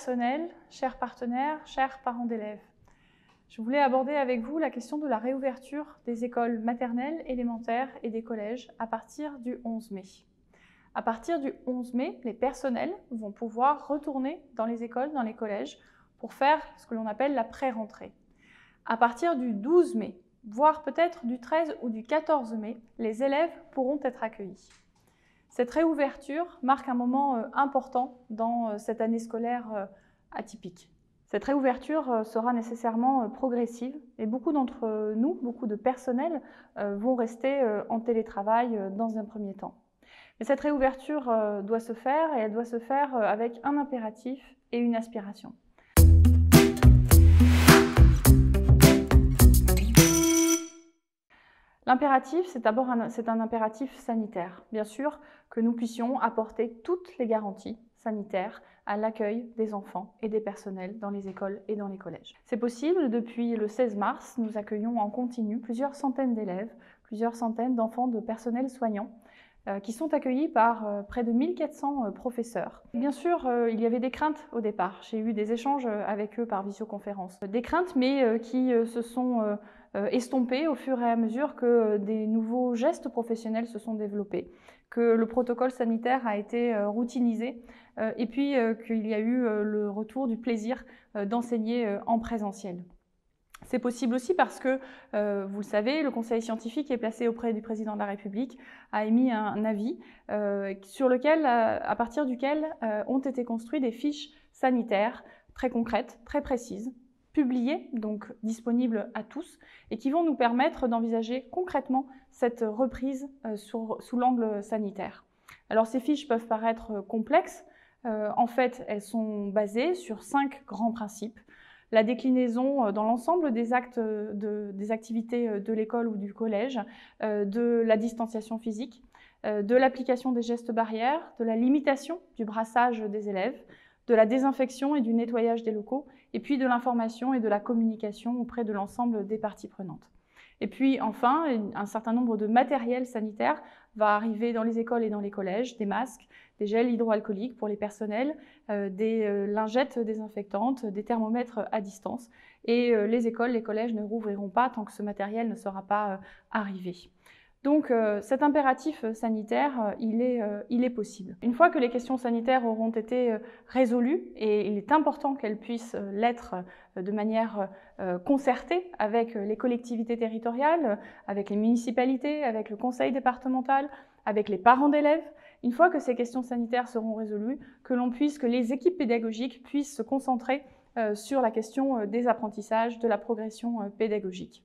personnel, chers partenaires, chers parents d'élèves. Je voulais aborder avec vous la question de la réouverture des écoles maternelles, élémentaires et des collèges à partir du 11 mai. À partir du 11 mai, les personnels vont pouvoir retourner dans les écoles, dans les collèges, pour faire ce que l'on appelle la pré-rentrée. À partir du 12 mai, voire peut-être du 13 ou du 14 mai, les élèves pourront être accueillis. Cette réouverture marque un moment important dans cette année scolaire atypique. Cette réouverture sera nécessairement progressive et beaucoup d'entre nous, beaucoup de personnels, vont rester en télétravail dans un premier temps. Mais cette réouverture doit se faire et elle doit se faire avec un impératif et une aspiration. L'impératif, c'est d'abord un impératif sanitaire. Bien sûr que nous puissions apporter toutes les garanties sanitaires à l'accueil des enfants et des personnels dans les écoles et dans les collèges. C'est possible. Depuis le 16 mars, nous accueillons en continu plusieurs centaines d'élèves, plusieurs centaines d'enfants de personnel soignant qui sont accueillis par près de 1400 professeurs. Bien sûr, il y avait des craintes au départ. J'ai eu des échanges avec eux par visioconférence. Des craintes, mais qui se sont estompées au fur et à mesure que des nouveaux gestes professionnels se sont développés, que le protocole sanitaire a été routinisé et puis qu'il y a eu le retour du plaisir d'enseigner en présentiel. C'est possible aussi parce que, vous le savez, le conseil scientifique est placé auprès du président de la République, a émis un avis sur lequel, à partir duquel ont été construites des fiches sanitaires très concrètes, très précises, publiées, donc disponibles à tous, et qui vont nous permettre d'envisager concrètement cette reprise sous l'angle sanitaire. Alors ces fiches peuvent paraître complexes, en fait elles sont basées sur 5 grands principes. La déclinaison dans l'ensemble des activités de l'école ou du collège, de la distanciation physique, de l'application des gestes barrières, de la limitation du brassage des élèves, de la désinfection et du nettoyage des locaux, et puis de l'information et de la communication auprès de l'ensemble des parties prenantes. Et puis enfin, un certain nombre de matériel sanitaire va arriver dans les écoles et dans les collèges, des masques, des gels hydroalcooliques pour les personnels, des lingettes désinfectantes, des thermomètres à distance. Et les écoles, les collèges ne rouvriront pas tant que ce matériel ne sera pas arrivé. Donc cet impératif sanitaire, il est possible. Une fois que les questions sanitaires auront été résolues, et il est important qu'elles puissent l'être de manière concertée avec les collectivités territoriales, avec les municipalités, avec le conseil départemental, avec les parents d'élèves, une fois que ces questions sanitaires seront résolues, que les équipes pédagogiques puissent se concentrer sur la question des apprentissages, de la progression pédagogique.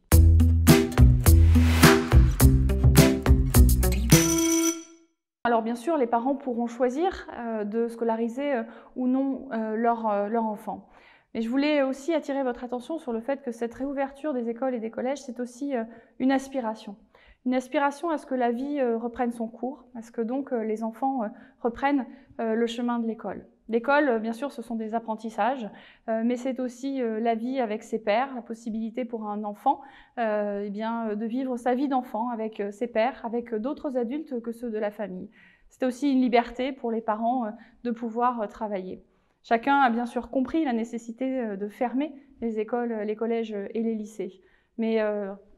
Alors bien sûr, les parents pourront choisir de scolariser ou non leur enfant. Mais je voulais aussi attirer votre attention sur le fait que cette réouverture des écoles et des collèges, c'est aussi une aspiration. Une aspiration à ce que la vie reprenne son cours, à ce que donc les enfants reprennent le chemin de l'école. L'école, bien sûr, ce sont des apprentissages, mais c'est aussi la vie avec ses pairs, la possibilité pour un enfant de vivre sa vie d'enfant avec ses pairs, avec d'autres adultes que ceux de la famille. C'est aussi une liberté pour les parents de pouvoir travailler. Chacun a bien sûr compris la nécessité de fermer les écoles, les collèges et les lycées. Mais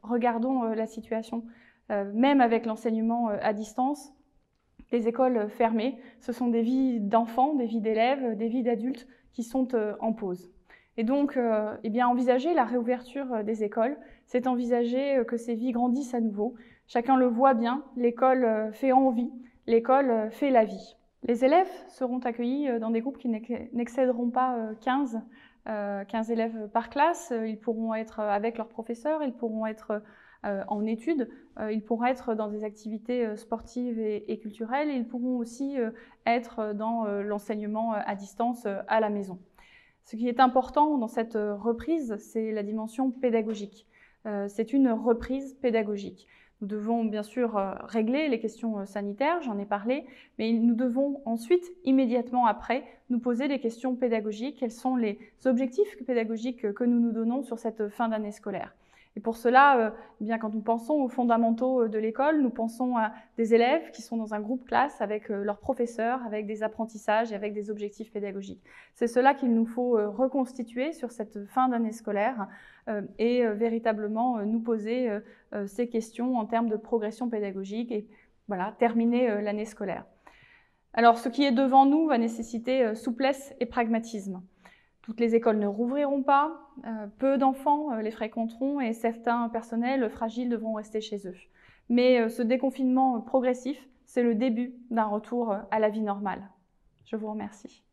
regardons la situation. Même avec l'enseignement à distance, les écoles fermées, ce sont des vies d'enfants, des vies d'élèves, des vies d'adultes qui sont en pause. Et donc, envisager la réouverture des écoles, c'est envisager que ces vies grandissent à nouveau. Chacun le voit bien, l'école fait envie, l'école fait la vie. Les élèves seront accueillis dans des groupes qui n'excéderont pas 15 élèves par classe. Ils pourront être avec leurs professeurs, ils pourront être en études, ils pourront être dans des activités sportives et culturelles, et ils pourront aussi être dans l'enseignement à distance à la maison. Ce qui est important dans cette reprise, c'est la dimension pédagogique. C'est une reprise pédagogique. Nous devons bien sûr régler les questions sanitaires, j'en ai parlé, mais nous devons ensuite, immédiatement après, nous poser des questions pédagogiques. Quels sont les objectifs pédagogiques que nous nous donnons sur cette fin d'année scolaire? Et pour cela, eh bien, quand nous pensons aux fondamentaux de l'école, nous pensons à des élèves qui sont dans un groupe classe avec leurs professeurs, avec des apprentissages et avec des objectifs pédagogiques. C'est cela qu'il nous faut reconstituer sur cette fin d'année scolaire et véritablement nous poser ces questions en termes de progression pédagogique et voilà, terminer l'année scolaire. Alors, ce qui est devant nous va nécessiter souplesse et pragmatisme. Toutes les écoles ne rouvriront pas, peu d'enfants les fréquenteront et certains personnels fragiles devront rester chez eux. Mais ce déconfinement progressif, c'est le début d'un retour à la vie normale. Je vous remercie.